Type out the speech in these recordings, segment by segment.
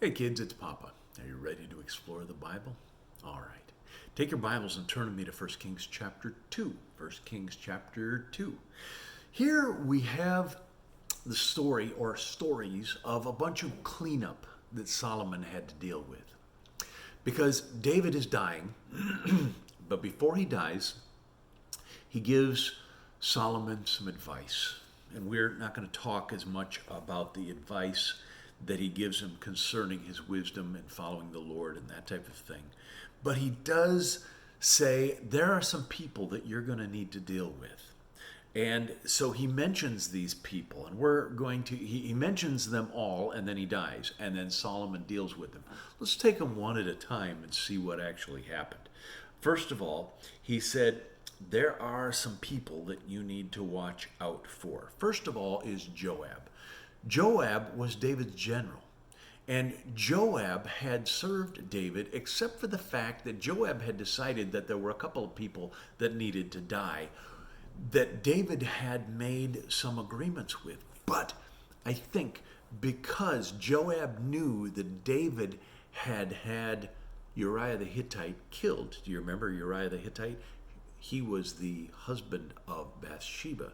Hey kids, it's Papa. Are you ready to explore the Bible? All right. Take your Bibles and turn with me to 1 Kings chapter 2. 1 Kings chapter 2. Here we have the story or stories of a bunch of cleanup that Solomon had to deal with. Because David is dying, but before he dies, he gives Solomon some advice. And we're not going to talk as much about the advice that he gives him concerning his wisdom and following the Lord and that type of thing. But he does say there are some people that you're going to need to deal with. And so he mentions these people, and he mentions them all, and then he dies, and then Solomon deals with them. Let's take them one at a time and see what actually happened. First of all, he said, there are some people that you need to watch out for. First of all is Joab. Joab was David's general. And Joab had served David, except for the fact that Joab had decided that there were a couple of people that needed to die that David had made some agreements with. But I think because Joab knew that David had Uriah the Hittite killed. Do you remember Uriah the Hittite? He was the husband of Bathsheba,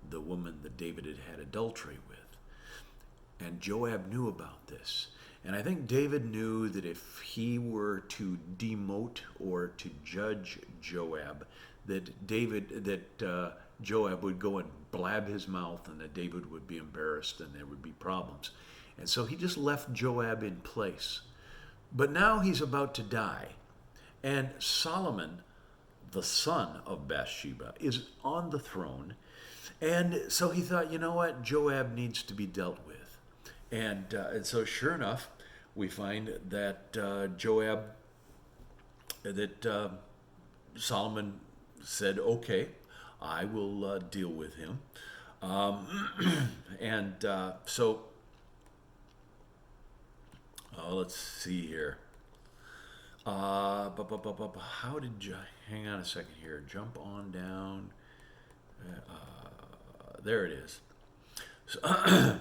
the woman that David had adultery with. And Joab knew about this. And I think David knew that if he were to demote or to judge Joab, that Joab would go and blab his mouth and that David would be embarrassed and there would be problems. And so he just left Joab in place. But now he's about to die. And Solomon, the son of Bathsheba, is on the throne. And so he thought, you know what? Joab needs to be dealt with. And so sure enough, we find that Solomon said, okay, I will deal with him. So let's see here. How did you, hang on a second here, jump on down. There it is. So,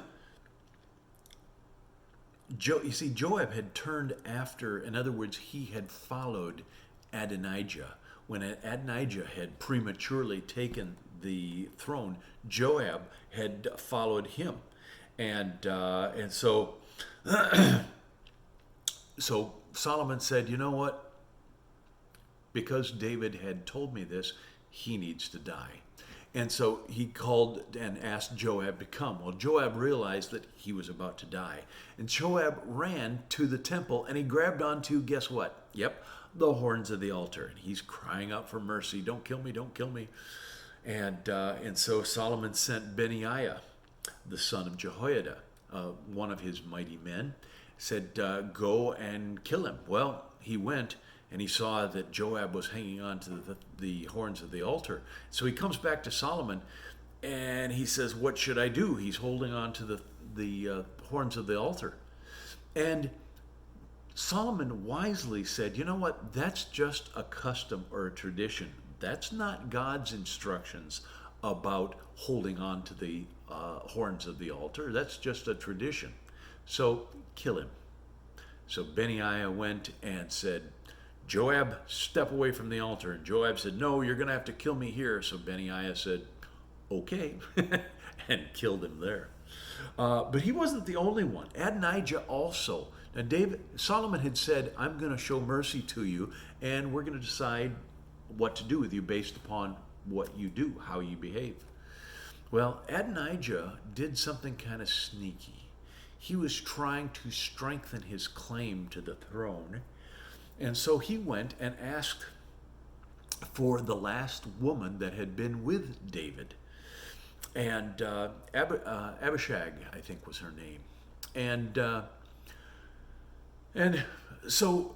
you see, Joab had turned after, in other words, he had followed Adonijah. When Adonijah had prematurely taken the throne, Joab had followed him. And so, so Solomon said, you know what? Because David had told me this, he needs to die. And so he called and asked Joab to come. Well, Joab realized that he was about to die. And Joab ran to the temple and he grabbed onto, guess what? Yep, the horns of the altar. And he's crying out for mercy. Don't kill me, don't kill me. And so Solomon sent Benaiah, the son of Jehoiada, one of his mighty men, said, go and kill him. Well, he went. And he saw that Joab was hanging on to the horns of the altar. So he comes back to Solomon and he says, what should I do? He's holding on to the horns of the altar. And Solomon wisely said, you know what? That's just a custom or a tradition. That's not God's instructions about holding on to the horns of the altar. That's just a tradition. So kill him. So Benaiah went and said, Joab, step away from the altar. And Joab said, no, you're going to have to kill me here. So Benaiah said, okay, and killed him there. But he wasn't the only one. Adonijah also. Now Solomon had said, I'm going to show mercy to you, and we're going to decide what to do with you based upon what you do, how you behave. Well, Adonijah did something kind of sneaky. He was trying to strengthen his claim to the throne. And so he went and asked for the last woman that had been with David. And Abishag, I think was her name. And so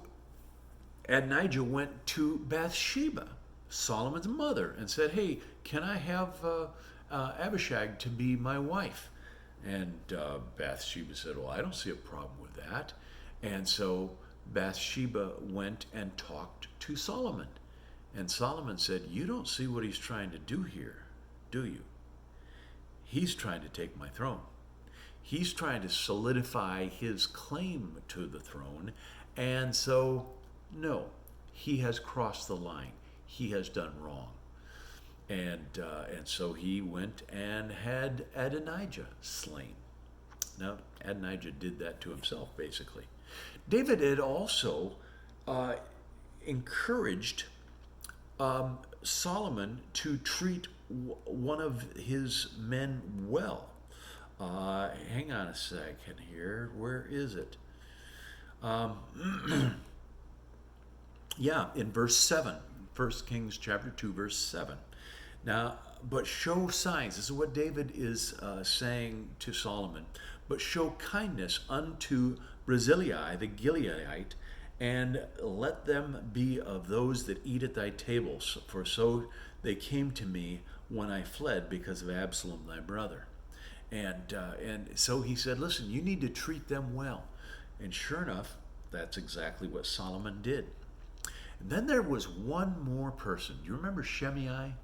Adonijah went to Bathsheba, Solomon's mother, and said, hey, can I have Abishag to be my wife? And Bathsheba said, well, I don't see a problem with that. And so Bathsheba went and talked to Solomon. And Solomon said, you don't see what he's trying to do here, do you? He's trying to take my throne. He's trying to solidify his claim to the throne. And so, no, he has crossed the line. He has done wrong. And so he went and had Adonijah slain. Now, Adonijah did that to himself, basically. David had also encouraged Solomon to treat one of his men well. Hang on a second here. Where is it? Yeah, in verse 7. 1 Kings chapter 2, verse 7. Now, but show signs. This is what David is saying to Solomon. But show kindness unto Barzillai the Gileadite, and let them be of those that eat at thy tables. For so they came to me when I fled because of Absalom thy brother. And so he said, listen, you need to treat them well. And sure enough, that's exactly what Solomon did. And then there was one more person. Do you remember Shimei?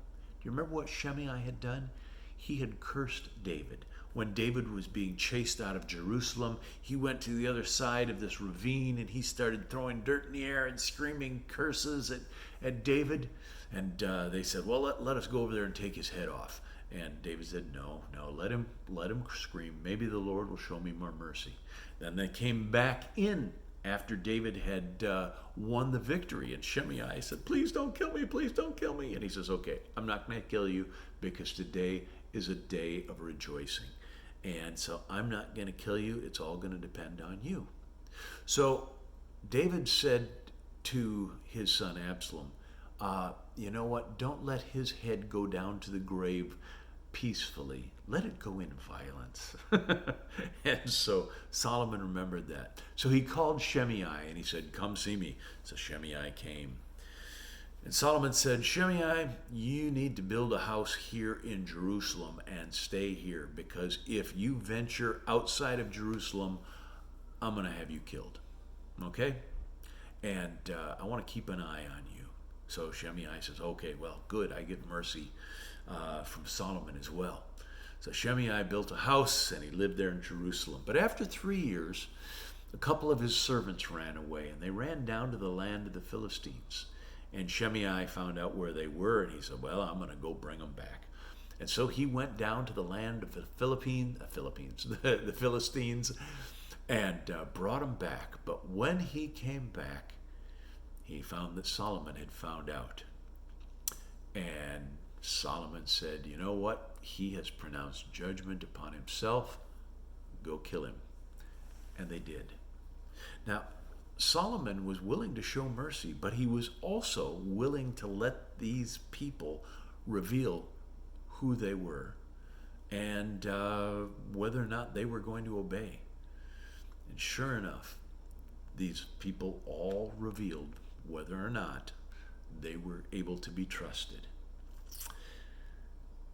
Do you remember what Shimei had done? He had cursed David. When David was being chased out of Jerusalem, he went to the other side of this ravine and he started throwing dirt in the air and screaming curses at David. And they said, well, let us go over there and take his head off. And David said, no, let him scream. Maybe the Lord will show me more mercy. Then they came back in after David had won the victory. And Shimei said, please don't kill me, please don't kill me. And he says, okay, I'm not going to kill you because today is a day of rejoicing. And so I'm not going to kill you. It's all going to depend on you. So David said to his son Absalom, you know what? Don't let his head go down to the grave peacefully. Let it go in violence. And so Solomon remembered that. So he called Shimei and he said, come see me. So Shimei came. And Solomon said, Shimei, you need to build a house here in Jerusalem and stay here, because if you venture outside of Jerusalem, I'm going to have you killed. Okay? And I want to keep an eye on you. So Shimei says, okay, well, good. I get mercy from Solomon as well. So Shimei built a house and he lived there in Jerusalem. But after 3 years, a couple of his servants ran away, and they ran down to the land of the Philistines. And Shimei found out where they were, and he said, well, I'm going to go bring them back. And so he went down to the land of the Philistines, and brought them back. But when he came back, he found that Solomon had found out. And Solomon said, you know what? He has pronounced judgment upon himself. Go kill him. And they did. Now, Solomon was willing to show mercy, but he was also willing to let these people reveal who they were and whether or not they were going to obey. And sure enough, these people all revealed whether or not they were able to be trusted.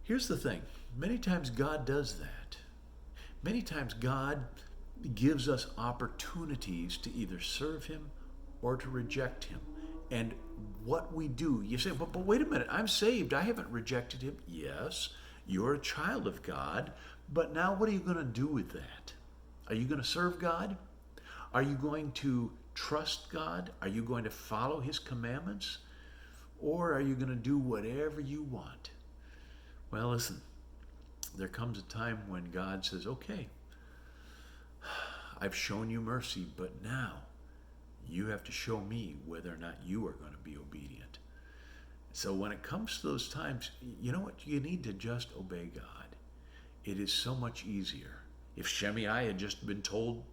Here's the thing. Many times God does that. Many times God gives us opportunities to either serve him or to reject him. And what we do, you say, but wait a minute, I'm saved. I haven't rejected him. Yes, you're a child of God, but now what are you going to do with that? Are you going to serve God? Are you going to trust God? Are you going to follow his commandments? Or are you going to do whatever you want? Well, listen, there comes a time when God says, okay, I've shown you mercy, but now you have to show me whether or not you are going to be obedient. So when it comes to those times, you know what? You need to just obey God. It is so much easier. If Shimei had just been told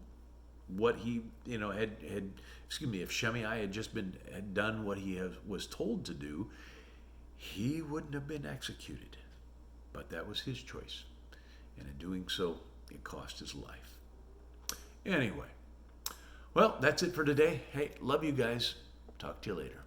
what he, if Shimei had done what he was told to do, he wouldn't have been executed. But that was his choice. And in doing so, it cost his life. Anyway, well, that's it for today. Hey, love you guys. Talk to you later.